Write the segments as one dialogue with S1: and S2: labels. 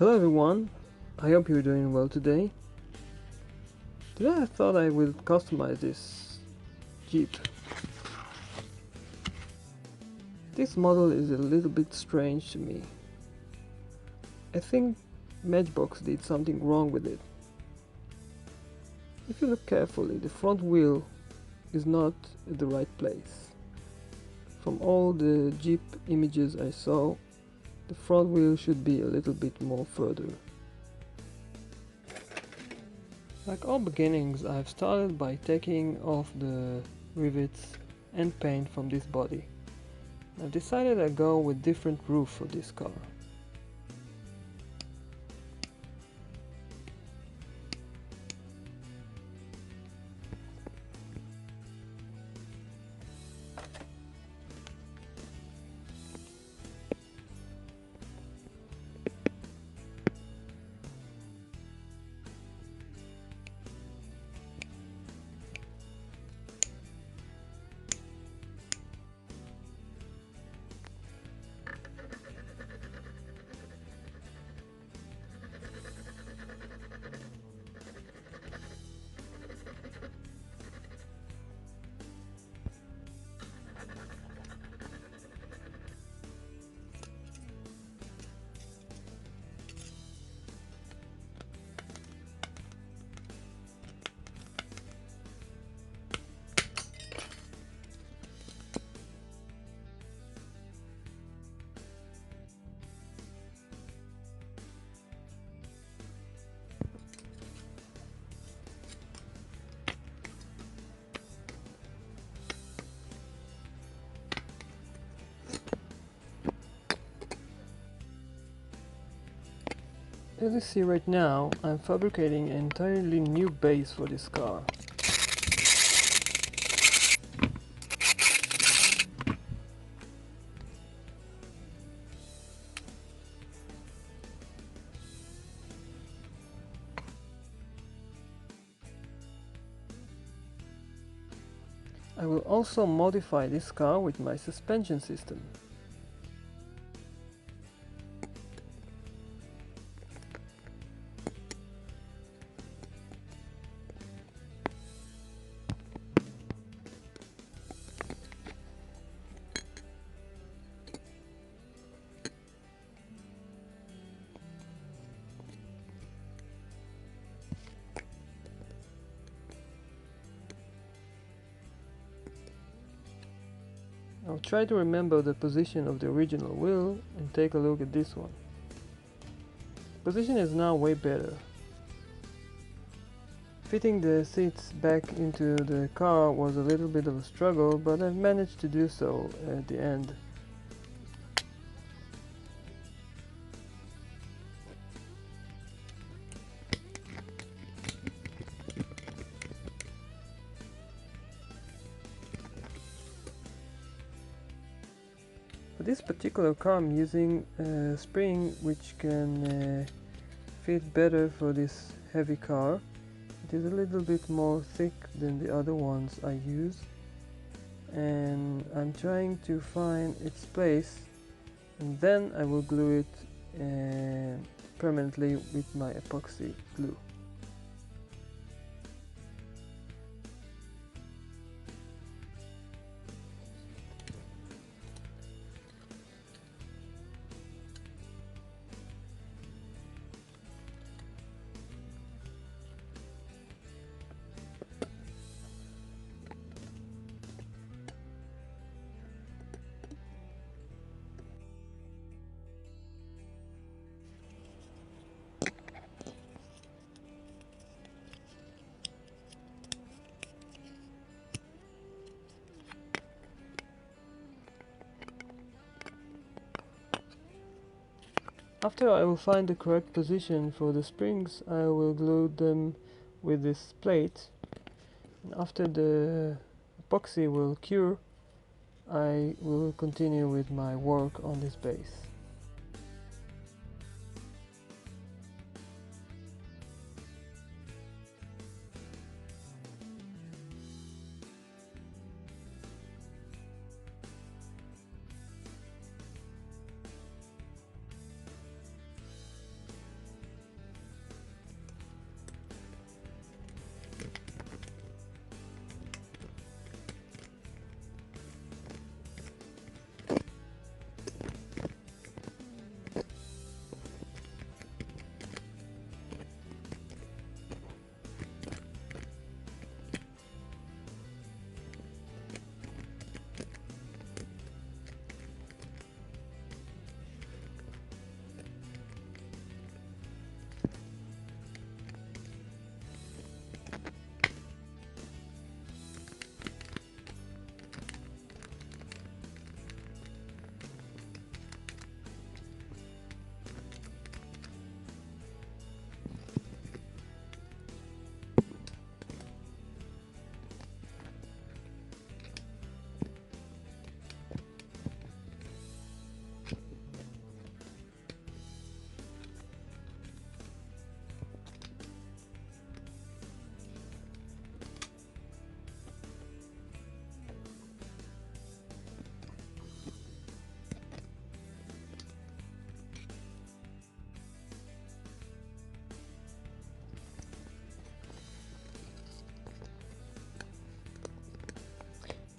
S1: Hello everyone, I hope you're doing well today. Today I thought I will customize this Jeep. This model is a little bit strange to me. I think Matchbox did something wrong with it. If you look carefully, the front wheel is not at the right place. From all the Jeep images I saw, the front wheel should be a little bit more further. Like all beginnings, I've started by taking off the rivets and paint from this body. I've decided I go with different roof for this car. As you see right now, I'm fabricating an entirely new base for this car. I will also modify this car with my suspension system. I'll try to remember the position of the original wheel and take a look at this one. Position is now way better. Fitting the seats back into the car was a little bit of a struggle, but I've managed to do so at the end. For this particular car I'm using a spring which can fit better for this heavy car. It is a little bit more thick than the other ones I use, and I'm trying to find its place, and then I will glue it permanently with my epoxy glue. After I will find the correct position for the springs, I will glue them with this plate. And after the epoxy will cure, I will continue with my work on this base.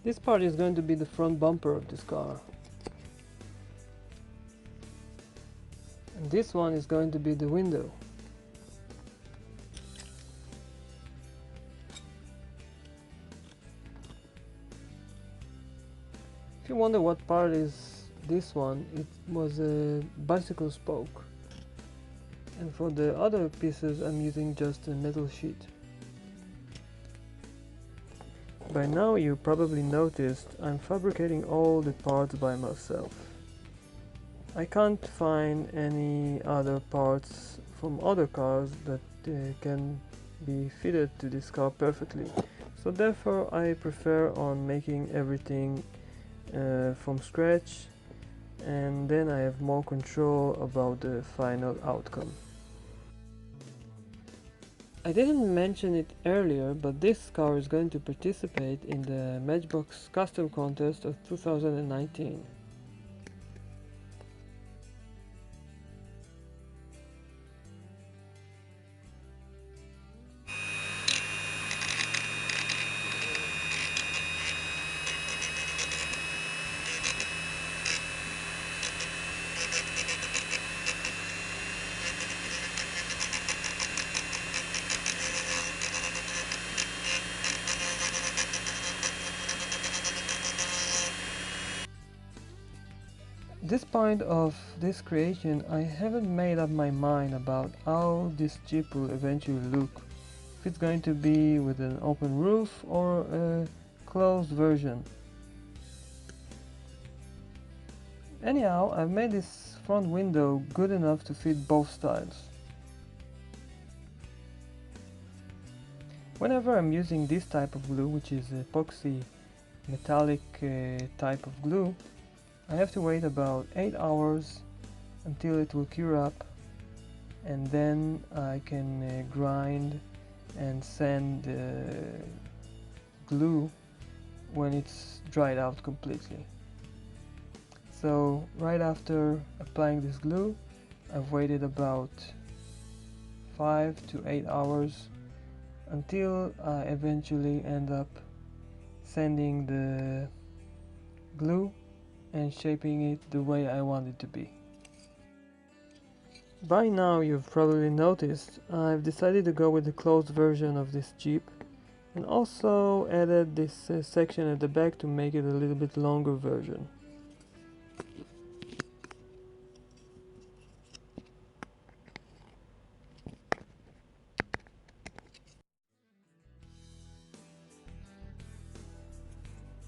S1: This part is going to be the front bumper of this car. And this one is going to be the window. If you wonder what part is this one, it was a bicycle spoke. And for the other pieces I'm using just a metal sheet. By now you probably noticed I'm fabricating all the parts by myself. I can't find any other parts from other cars that can be fitted to this car perfectly. So therefore I prefer on making everything from scratch, and then I have more control about the final outcome. I didn't mention it earlier, but this car is going to participate in the Matchbox Custom Contest of 2019. At this point of this creation, I haven't made up my mind about how this Jeep will eventually look. If it's going to be with an open roof or a closed version. Anyhow, I've made this front window good enough to fit both styles. Whenever I'm using this type of glue, which is epoxy metallic type of glue, I have to wait about 8 hours until it will cure up, and then I can grind and sand the glue when it's dried out completely. So right after applying this glue, I've waited about 5 to 8 hours until I eventually end up sanding the glue and shaping it the way I want it to be. By now you've probably noticed I've decided to go with the closed version of this Jeep, and also added this section at the back to make it a little bit longer version.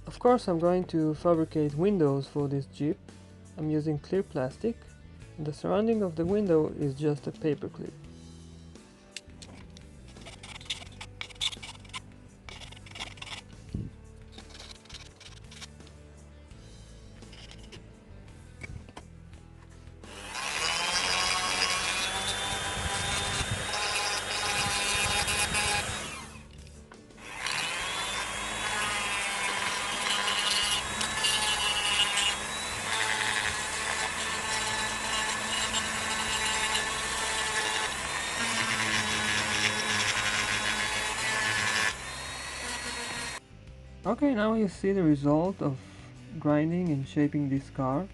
S1: Of course I'm going to fabricate windows for this Jeep. I'm using clear plastic, and the surrounding of the window is just a paper clip. Okay, now you see the result of grinding and shaping this car.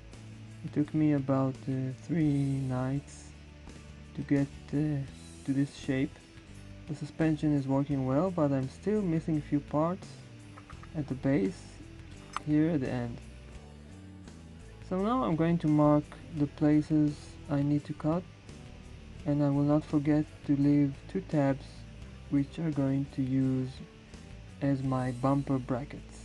S1: It took me about 3 nights to get to this shape. The suspension is working well, but I'm still missing a few parts at the base, here at the end. So now I'm going to mark the places I need to cut, and I will not forget to leave 2 tabs which are going to use as my bumper brackets.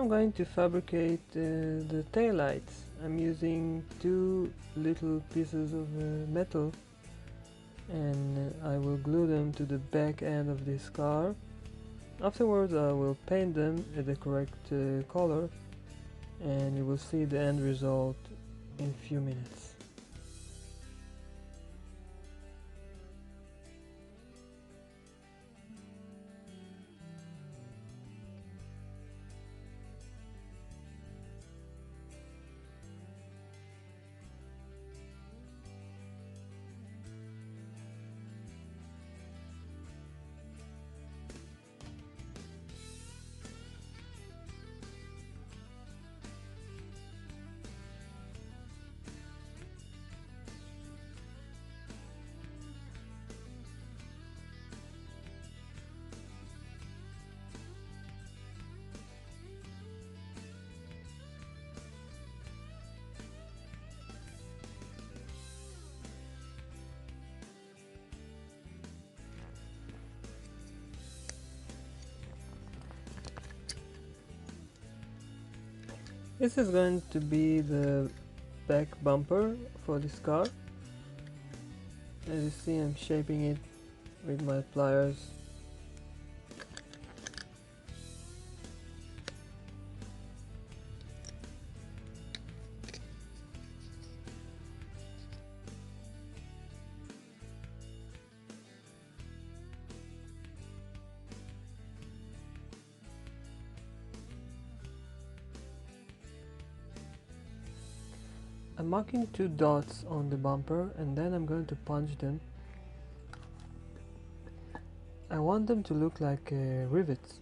S1: Now I'm going to fabricate the taillights. I'm using two little pieces of metal, and I will glue them to the back end of this car. Afterwards I will paint them at the correct color, and you will see the end result in a few minutes. This is going to be the back bumper for this car. As you see, I'm shaping it with my pliers. I'm marking two dots on the bumper, and then I'm going to punch them. I want them to look like rivets.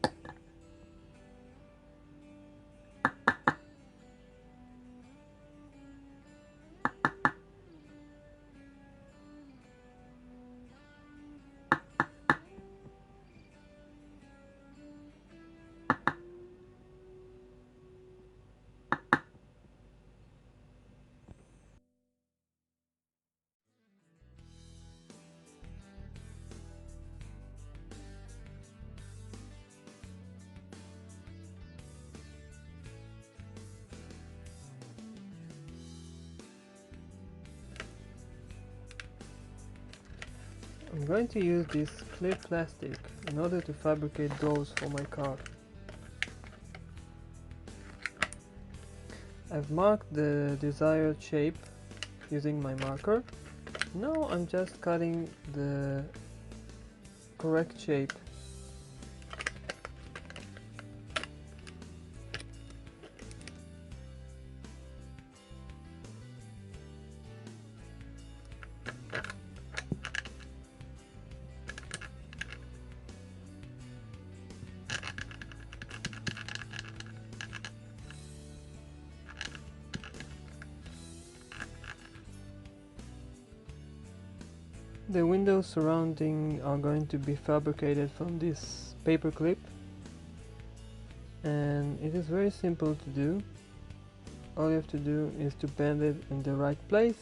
S1: I'm going to use this clear plastic in order to fabricate doors for my car. I've marked the desired shape using my marker. Now I'm just cutting the correct shape. The windows surrounding are going to be fabricated from this paper clip, and it is very simple to do. All you have to do is to bend it in the right place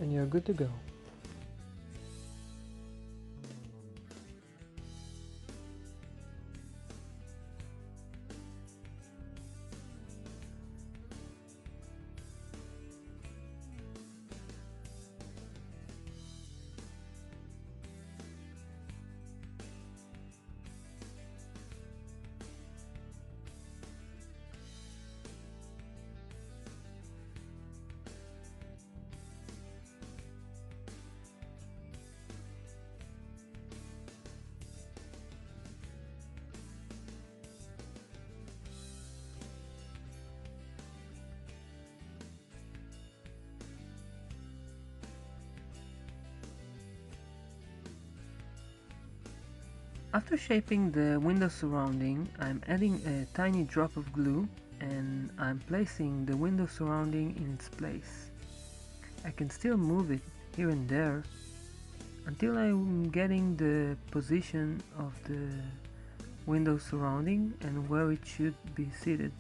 S1: and you're good to go. After shaping the window surrounding, I'm adding a tiny drop of glue and I'm placing the window surrounding in its place. I can still move it here and there until I'm getting the position of the window surrounding and where it should be seated.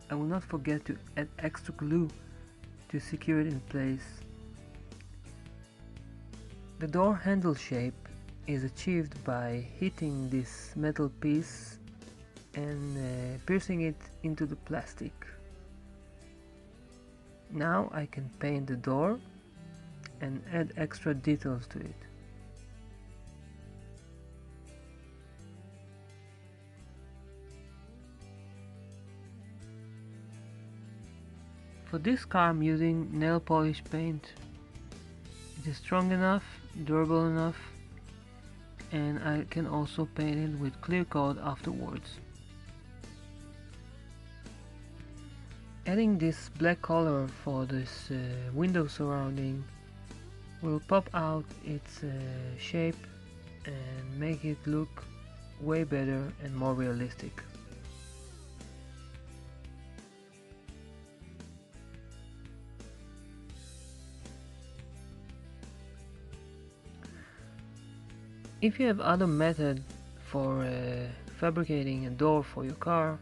S1: I will not forget to add extra glue to secure it in place. The door handle shape is achieved by hitting this metal piece and piercing it into the plastic. Now I can paint the door and add extra details to it. For this car I'm using nail polish paint. It is strong enough, durable enough, and I can also paint it with clear coat afterwards. Adding this black color for this window surrounding will pop out its shape and make it look way better and more realistic. If you have other method for fabricating a door for your car,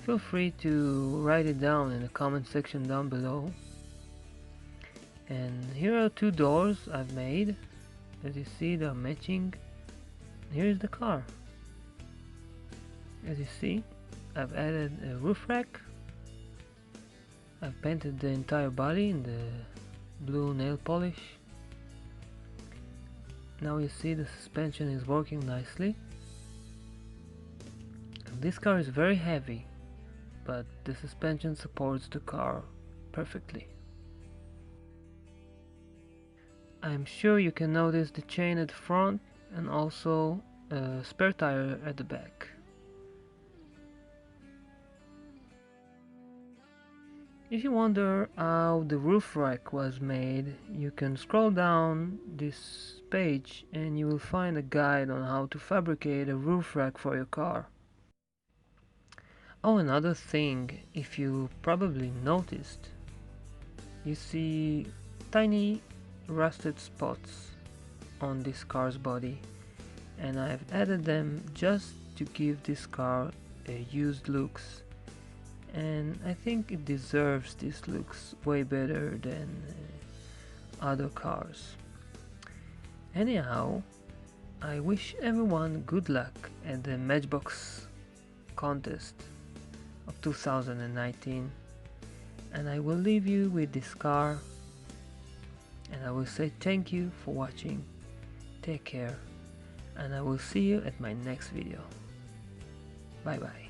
S1: feel free to write it down in the comment section down below. And here are two doors I've made. As you see, they're matching. Here's the car. As you see, I've added a roof rack. I've painted the entire body in the blue nail polish. Now you see the suspension is working nicely. This car is very heavy, but the suspension supports the car perfectly. I'm sure you can notice the chain at the front and also a spare tire at the back. If you wonder how the roof rack was made, you can scroll down this page and you will find a guide on how to fabricate a roof rack for your car. Oh, another thing, if you probably noticed, you see tiny rusted spots on this car's body, and I've added them just to give this car a used looks, and I think it deserves this looks way better than other cars. Anyhow, I wish everyone good luck at the Matchbox contest of 2019, and I will leave you with this car, and I will say thank you for watching. Take care, and I will see you at my next video. Bye bye.